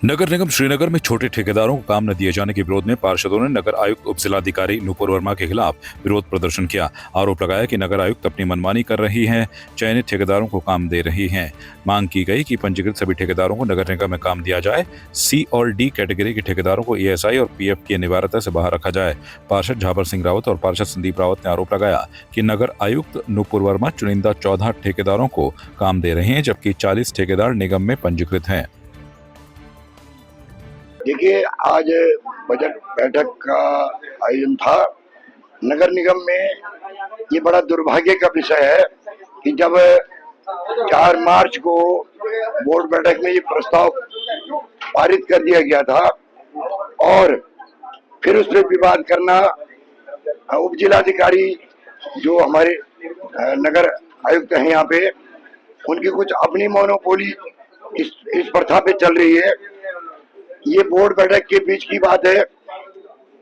नगर निगम श्रीनगर में छोटे ठेकेदारों को काम न दिए जाने के विरोध में पार्षदों ने नगर आयुक्त उप जिलाधिकारी नूपुर वर्मा के खिलाफ विरोध प्रदर्शन किया। आरोप लगाया कि नगर आयुक्त अपनी मनमानी कर रही है, चयनित ठेकेदारों को काम दे रही है। मांग की गई कि पंजीकृत सभी ठेकेदारों को नगर निगम में काम दिया जाए। सी और डी कैटेगरी के ठेकेदारों को ईएसआई और पीएफ की अनिवार्यता से बाहर रखा जाए। पार्षद झाबर सिंह रावत और पार्षद संदीप रावत ने आरोप लगाया कि नगर आयुक्त नूपुर वर्मा चुनिंदा 14 ठेकेदारों को काम दे रहे हैं, जबकि 40 ठेकेदार निगम में पंजीकृत हैं। देखिए, आज बजट बैठक का आयोजन था। नगर निगम में ये बड़ा दुर्भाग्य का विषय है कि जब 4 मार्च को बोर्ड बैठक में ये प्रस्ताव पारित कर दिया गया था और फिर उस पर विवाद करना, उप जिलाधिकारी जो हमारे नगर आयुक्त हैं यहाँ पे, उनकी कुछ अपनी मोनोपोली इस प्रथा पे चल रही है। ये बोर्ड बैठक के बीच की बात है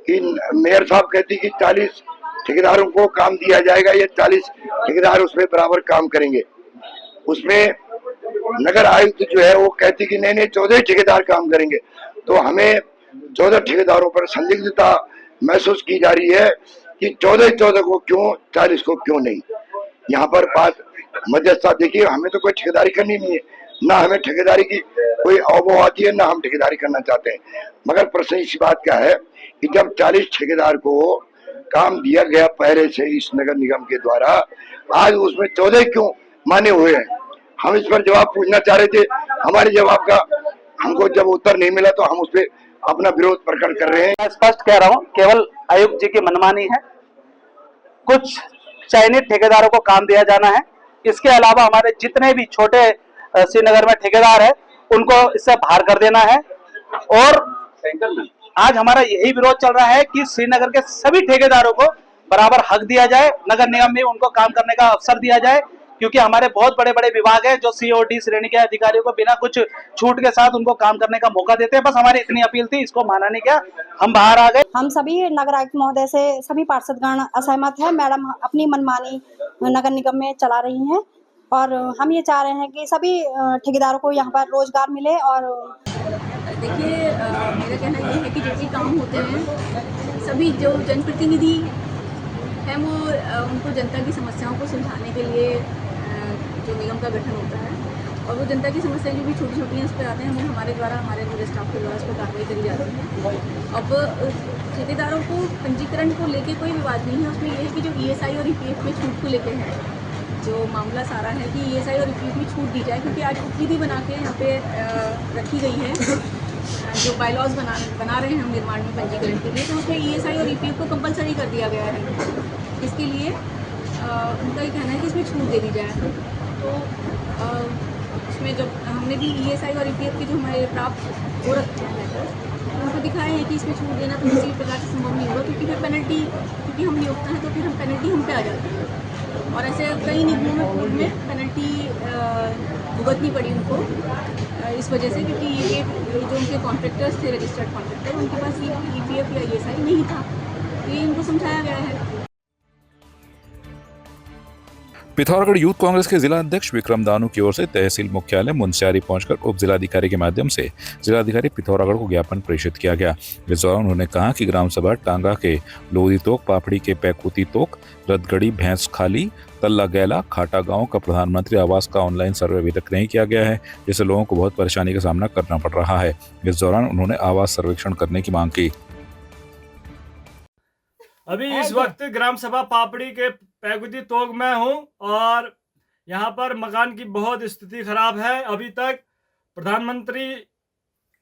कि मेयर साहब कहती कि 40 ठेकेदारों को काम दिया जाएगा, ये 40 ठेकेदार उसमें बराबर काम करेंगे। उसमें नगर आयुक्त जो है वो कहती कि नहीं 14 ठेकेदार काम करेंगे। तो हमें 14 ठेकेदारों पर संदिग्धता महसूस की जा रही है कि 14 को क्यों, 40 को क्यों नहीं। यहाँ पर बात मध्यस्थता, देखिए हमें तो कोई ठेकेदारी करनी नहीं है, ना हमें ठेकेदारी की कोई अवबो आती है, ना हम ठेकेदारी करना चाहते हैं। मगर प्रश्न इस बात का है कि जब 40 ठेकेदार को काम दिया गया पहले से इस नगर निगम के द्वारा, आज उसमें 14 क्यों माने हुए हैं। हम इस पर जवाब पूछना चाह रहे थे। हमारे जवाब का हमको जब उत्तर नहीं मिला तो हम उस पर अपना विरोध प्रकट कर रहे हैं। मैं स्पष्ट कह रहा हूँ, केवल आयुक्त जी की मनमानी है। कुछ चयनित ठेकेदारों को काम दिया जाना है। इसके अलावा हमारे जितने भी छोटे श्रीनगर में ठेकेदार है उनको इससे बाहर कर देना है। और आज हमारा यही विरोध चल रहा है कि श्रीनगर के सभी ठेकेदारों को बराबर हक दिया जाए, नगर निगम में उनको काम करने का अवसर दिया जाए, क्योंकि हमारे बहुत बड़े बड़े विभाग हैं जो सी और डी श्रेणी के अधिकारियों को बिना कुछ छूट के साथ उनको काम करने का मौका देते हैं। बस हमारी इतनी अपील थी, इसको माना नहीं गया, हम बाहर आ गए। हम सभी नगर आयुक्त महोदय से सभी पार्षदगण असहमत है। मैडम अपनी मनमानी नगर निगम में चला रही हैं और हम ये चाह रहे हैं कि सभी ठेकेदारों को यहाँ पर रोजगार मिले। और देखिए, मेरा कहना ये है कि जो भी काम होते हैं, सभी जो जनप्रतिनिधि हैं वो उनको जनता की समस्याओं को सुलझाने के लिए जो निगम का गठन होता है, और वो जनता की समस्याएं जो भी छोटी छोटी हैं उस पर आते हैं, हमें हमारे द्वारा, हमारे पूरे स्टाफ के द्वारा उस पर कार्रवाई करी जाती है। अब ठेकेदारों को पंजीकरण को लेके कोई विवाद नहीं है। उसमें ये है कि जो ईएसआई और ईपीएफ में छूट को लेके है जो मामला सारा है कि ईएसआई और ईपीएफ में छूट दी जाए, क्योंकि आज उपविधि बना के यहाँ पे रखी गई है, जो बायलॉज बना रहे हैं हम निर्माण में पंजीकरण के लिए, तो उसमें ईएसआई और ईपीएफ को कंपलसरी कर दिया गया है। इसके लिए उनका ये कहना है कि इसमें छूट दे दी जाए। तो उसमें जब हमने भी ईएसआई और ईपीएफ के जो हमारे प्राप्त हो रखे हैं लेटर, उनको दिखाए हैं कि इसमें छूट देना तो किसी प्रकार से संभव नहीं होगा, क्योंकि फिर पेनल्टी, क्योंकि हम नियोक्ता हैं तो फिर हम पेनल्टी हम पे आ जाती है। और ऐसे कई निगमों में पूर्व में पेनल्टी भुगतनी पड़ी उनको इस वजह से, क्योंकि ये जो उनके कॉन्ट्रैक्टर्स थे, रजिस्टर्ड कॉन्ट्रैक्टर, उनके पास ये ईपीएफ या ईएसआई नहीं था। तो ये इनको समझाया गया है। पिथौरागढ़ यूथ कांग्रेस के जिला अध्यक्ष विक्रम दानू की ओर से तहसील मुख्यालय मुनस्यारी पहुंचकर उप जिलाधिकारी के माध्यम से जिलाधिकारी पिथौरागढ़ को ज्ञापन प्रेषित किया गया। इस दौरान उन्होंने कहा कि ग्राम सभा टांगा के लोधी तोक, पापड़ी के पैकुती तोक, रतगढ़ी भैंस खाली, तल्ला गैला, खाटा गांव का प्रधानमंत्री आवास का ऑनलाइन सर्वे अभी तक नहीं किया गया है, जिससे लोगों को बहुत परेशानी का सामना करना पड़ रहा है। इस दौरान उन्होंने आवास सर्वेक्षण करने की मांग की। अभी इस वक्त ग्राम सभा पापड़ी के पैगुदी तोग में हूँ और यहाँ पर मकान की बहुत स्थिति खराब है। अभी तक प्रधानमंत्री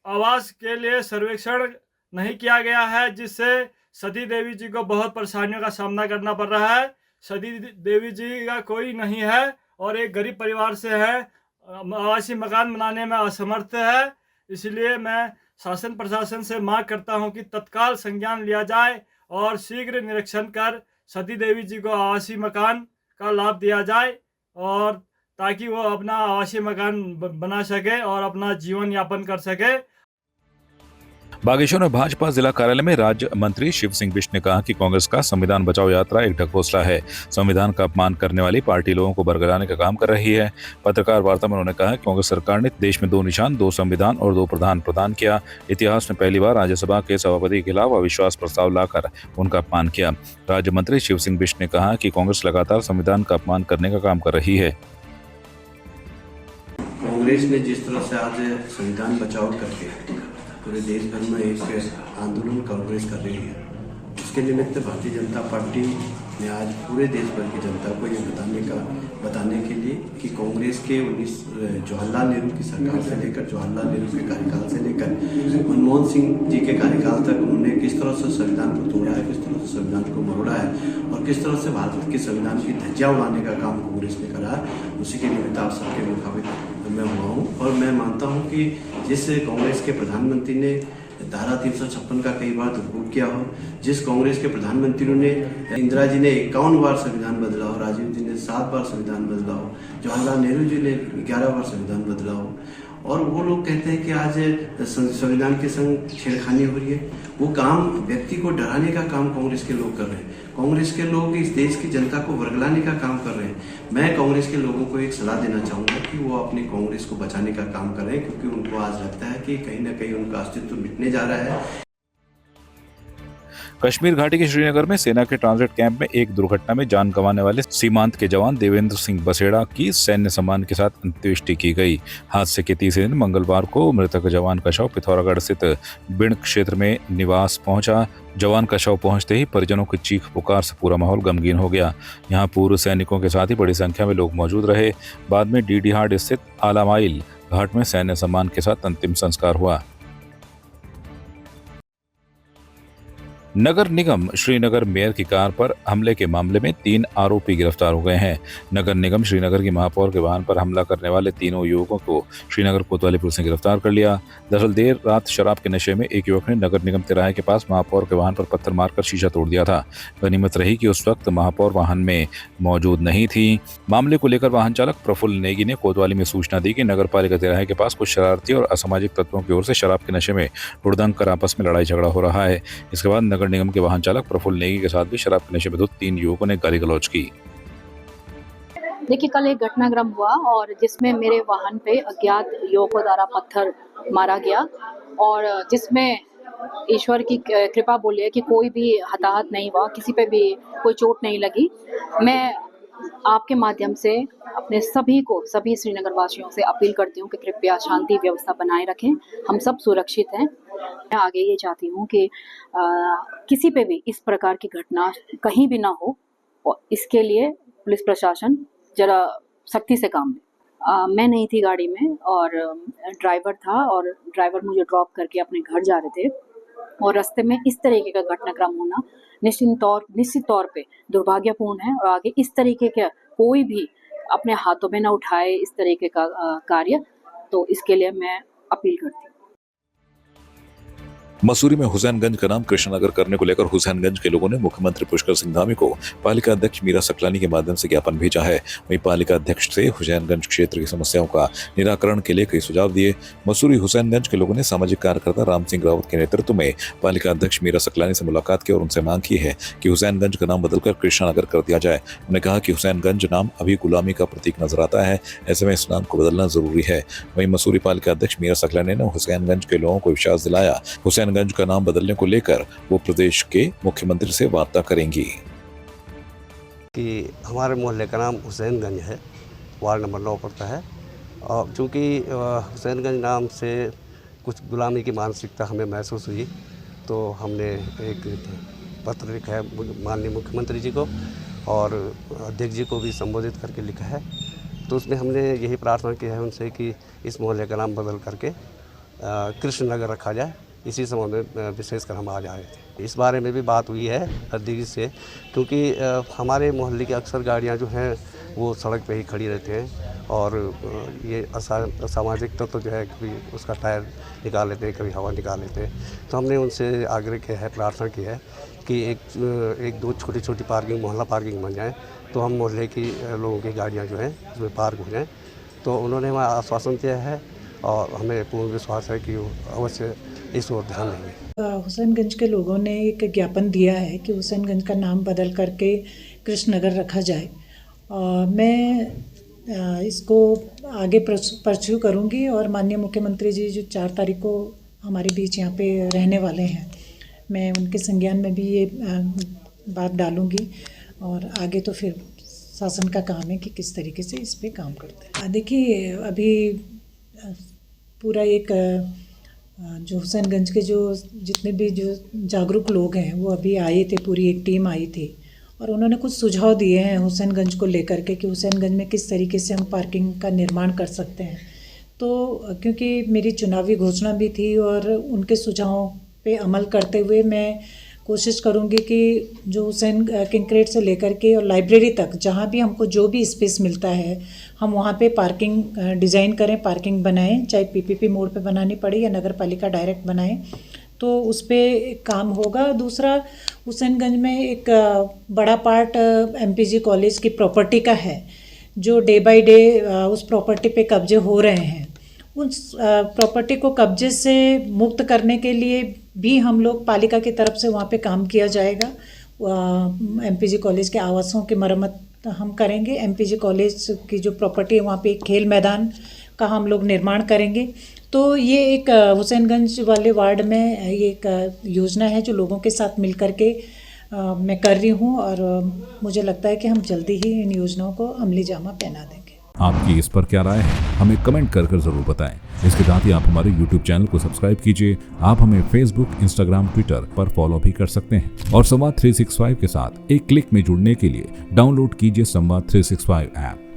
आवास के लिए सर्वेक्षण नहीं किया गया है, जिससे सती देवी जी को बहुत परेशानियों का सामना करना पड़ रहा है। सती देवी जी का कोई नहीं है और एक गरीब परिवार से है, आवासीय मकान बनाने में असमर्थ है। इसलिए मैं शासन प्रशासन से मांग करता हूं कि तत्काल संज्ञान लिया जाए और शीघ्र निरीक्षण कर सती देवी जी को आवासीय मकान का लाभ दिया जाए, और ताकि वो अपना आवासीय मकान बना सके और अपना जीवन यापन कर सके। बागेश्वर में भाजपा जिला कार्यालय में राज्य मंत्री शिव सिंह बिष्ट ने कहा कि कांग्रेस का संविधान बचाओ यात्रा एक ढकोसला है। संविधान का अपमान करने वाली पार्टी लोगों को बरगलाने का काम कर रही है। पत्रकार वार्ता में उन्होंने कहा कि कांग्रेस सरकार ने देश में 2 निशान, 2 संविधान और 2 प्रधान प्रदान किया। इतिहास में पहली बार राज्यसभा के सभापति के खिलाफ अविश्वास प्रस्ताव लाकर उनका अपमान किया। राज्य मंत्री शिव सिंह बिष्ट ने कहा कि कांग्रेस लगातार संविधान का अपमान करने का काम कर रही है। कांग्रेस ने जिस तरह से आज संविधान बचाओ करके पूरे देश भर में एक आंदोलन कांग्रेस कर रही है, उसके निमित्त भारतीय जनता पार्टी ने आज पूरे देश भर की जनता को ये बताने के लिए कि कांग्रेस के जवाहरलाल नेहरू की सरकार से लेकर जवाहरलाल नेहरू के कार्यकाल से लेकर मनमोहन सिंह जी के कार्यकाल तक उन्होंने किस तरह से संविधान को तोड़ा है, किस तरह से संविधान को मरोड़ा है और किस तरह से भारत के संविधान की धज्जियां उड़ाने का काम कांग्रेस ने करा है। उसी के निमित्त आप सबके मुखाबिक मैं हुआ हूँ और मैं मानता हूँ कि जिस कांग्रेस के प्रधानमंत्री ने धारा 356 का कई बार दुरुपयोग किया हो, जिस कांग्रेस के प्रधानमंत्रियों ने इंदिरा जी ने 51 बार संविधान बदला हो, राजीव जी ने 7 बार संविधान बदला हो, जवाहरलाल नेहरू जी ने 11 बार संविधान बदला हो और वो लोग कहते हैं कि आज संविधान के संग छेड़खानी हो रही है। वो काम व्यक्ति को डराने का काम कांग्रेस के लोग कर रहे हैं। कांग्रेस के लोग इस देश की जनता को वर्गलाने का काम कर रहे हैं। मैं कांग्रेस के लोगों को एक सलाह देना चाहूँगा कि वो अपनी कांग्रेस को बचाने का काम कर रहे हैं, क्योंकि उनको आज लगता है कि कहीं ना कहीं उनका अस्तित्व मिटने जा रहा है। कश्मीर घाटी के श्रीनगर में सेना के ट्रांजिट कैंप में एक दुर्घटना में जान गंवाने वाले सीमांत के जवान देवेंद्र सिंह बसेड़ा की सैन्य सम्मान के साथ अंत्येष्टि की गई। हादसे के तीसरे दिन मंगलवार को मृतक जवान का शव पिथौरागढ़ स्थित बिण क्षेत्र में निवास पहुंचा। जवान का शव पहुंचते ही परिजनों की चीख पुकार से पूरा माहौल गमगीन हो गया। यहां पूर्व सैनिकों के साथ ही बड़ी संख्या में लोग मौजूद रहे। बाद में डीडीहाट स्थित आलामाइल घाट में सैन्य सम्मान के साथ अंतिम संस्कार हुआ। नगर निगम श्रीनगर मेयर की कार पर हमले के मामले में 3 आरोपी गिरफ्तार हो गए हैं। नगर निगम श्रीनगर की महापौर के वाहन पर हमला करने वाले तीनों युवकों को श्रीनगर कोतवाली पुलिस ने गिरफ्तार कर लिया। दरअसल देर रात शराब के नशे में एक युवक ने नगर निगम तिराहे के पास महापौर के वाहन पर पत्थर मारकर शीशा तोड़ दिया था। गनीमत रही कि उस वक्त महापौर वाहन में मौजूद नहीं थी। मामले को लेकर वाहन चालक प्रफुल्ल नेगी ने कोतवाली में सूचना दी कि नगर पालिका तिराहे के पास कुछ शरारती और असामाजिक तत्वों की ओर से शराब के नशे में हुड़दंग कर आपस में लड़ाई झगड़ा हो रहा है। इसके बाद नगर निगम के वाहन चालक प्रफुल्ल नेगी के साथ भी शराब के नशे में धुत 3 युवकों ने गाली गलौज की। देखिए, कल एक घटनाक्रम हुआ और जिसमें मेरे वाहन पे अज्ञात युवकों द्वारा पत्थर मारा गया और जिसमें ईश्वर की कृपा बोली है कि कोई भी हताहत नहीं हुआ, किसी पे भी कोई चोट नहीं लगी। मैं आपके माध्यम से अपने सभी श्रीनगर वासियों से अपील करती हूँ कि कृपया शांति व्यवस्था बनाए रखें। हम सब सुरक्षित हैं। मैं आगे ये चाहती हूँ कि किसी पे भी इस प्रकार की घटना कहीं भी ना हो और इसके लिए पुलिस प्रशासन जरा सख्ती से काम ले। मैं नहीं थी गाड़ी में और ड्राइवर था और ड्राइवर मुझे ड्रॉप करके अपने घर जा रहे थे और रास्ते में इस तरीके का घटनाक्रम होना निश्चित तौर पे दुर्भाग्यपूर्ण है और आगे इस तरीके का कोई भी अपने हाथों में न उठाए इस तरीके का कार्य, तो इसके लिए मैं अपील करती हूँ। मसूरी में हुसैनगंज का नाम कृष्णनगर करने को लेकर हुसैनगंज के लोगों ने मुख्यमंत्री पुष्कर सिंह धामी को पालिका अध्यक्ष मीरा सकलानी के माध्यम से ज्ञापन भेजा है। वहीं पालिका अध्यक्ष से हुसैनगंज क्षेत्र की समस्याओं का निराकरण के लिए कई सुझाव दिए। मसूरी हुसैनगंज के लोगों ने सामाजिक कार्यकर्ता राम सिंह रावत के नेतृत्व में पालिका अध्यक्ष मीरा सकलानी से मुलाकात की और उनसे मांग की है कि हुसैनगंज का नाम बदलकर कृष्णनगर कर दिया जाए। उन्होंने कहा कि हुसैनगंज नाम अभी गुलामी का प्रतीक नजर आता है, ऐसे में इस नाम को बदलना जरूरी है। वहीं मसूरी पालिका अध्यक्ष मीरा सकलानी ने हुसैनगंज के लोगों को विश्वास दिलाया हुसैनगंज का नाम बदलने को लेकर वो प्रदेश के मुख्यमंत्री से वार्ता करेंगी। कि हमारे मोहल्ले का नाम हुसैनगंज है, वार्ड नंबर 9 पड़ता है और चूँकि हुसैनगंज नाम से कुछ गुलामी की मानसिकता हमें महसूस हुई तो हमने एक पत्र लिखा है माननीय मुख्यमंत्री जी को और अध्यक्ष जी को भी संबोधित करके लिखा है। तो उसमें हमने यही प्रार्थना की है उनसे कि इस मोहल्ले का नाम बदल करके कृष्णनगर रखा जाए। इसी संबंध में विशेषकर हम आ जाए थे। इस बारे में भी बात हुई है अध्यक्ष से, क्योंकि हमारे मोहल्ले की अक्सर गाड़ियां जो हैं वो सड़क पे ही खड़ी रहती हैं और ये असामाजिक तत्व जो है कभी उसका टायर निकाल लेते हैं, कभी हवा निकाल लेते हैं। तो हमने उनसे आग्रह किया है, प्रार्थना की है कि एक दो छोटी छोटी पार्किंग, मोहल्ला पार्किंग बन जाए तो हम मोहल्ले की लोगों की गाड़ियाँ जो हैं उसमें पार्क हो जाएँ। तो उन्होंने हमें आश्वासन दिया है और हमें पूर्ण विश्वास है कि वो अवश्य इस ओर ध्यान देंगे। हुसैनगंज के लोगों ने एक ज्ञापन दिया है कि हुसैनगंज का नाम बदल करके कृष्णनगर रखा जाए। मैं इसको आगे परस्यू करूंगी और माननीय मुख्यमंत्री जी जो 4 तारीख को हमारे बीच यहाँ पे रहने वाले हैं, मैं उनके संज्ञान में भी ये बात डालूंगी और आगे तो फिर शासन का काम है कि किस तरीके से इस पे काम करते हैं। देखिए अभी पूरा एक जो हुसैनगंज के जो जितने भी जो जागरूक लोग हैं वो अभी आए थे, पूरी एक टीम आई थी और उन्होंने कुछ सुझाव दिए हैं हुसैनगंज को लेकर के कि हुसैनगंज में किस तरीके से हम पार्किंग का निर्माण कर सकते हैं। तो क्योंकि मेरी चुनावी घोषणा भी थी और उनके सुझावों पे अमल करते हुए मैं कोशिश करूंगी कि जो हुसैन किंक्रेट से लेकर के और लाइब्रेरी तक जहाँ भी हमको जो भी स्पेस मिलता है हम वहाँ पे पार्किंग डिज़ाइन करें, पार्किंग बनाएं, चाहे पीपीपी मोड पे बनानी पड़े या नगर पालिका डायरेक्ट बनाएं, तो उस पर काम होगा। दूसरा, हुसैनगंज में एक बड़ा पार्ट एमपीजी कॉलेज की प्रॉपर्टी का है जो डे बाय डे उस प्रॉपर्टी पे कब्जे हो रहे हैं। उस प्रॉपर्टी को कब्जे से मुक्त करने के लिए भी हम लोग पालिका की तरफ से वहाँ पे काम किया जाएगा। एमपीजी कॉलेज के आवासों की मरम्मत हम करेंगे। एमपीजी कॉलेज की जो प्रॉपर्टी है वहाँ पे एक खेल मैदान का हम लोग निर्माण करेंगे। तो ये एक हुसैनगंज वाले वार्ड में ये एक योजना है जो लोगों के साथ मिल कर के मैं कर रही हूँ और मुझे लगता है कि हम जल्दी ही इन योजनाओं को अमली जामा पहना देंगे। आपकी इस पर क्या राय है, हमें कमेंट कर जरूर बताएं। इसके साथ ही आप हमारे YouTube चैनल को सब्सक्राइब कीजिए। आप हमें Facebook, Instagram, Twitter पर फॉलो भी कर सकते हैं और संवाद 365 के साथ एक क्लिक में जुड़ने के लिए डाउनलोड कीजिए संवाद 365 ऐप।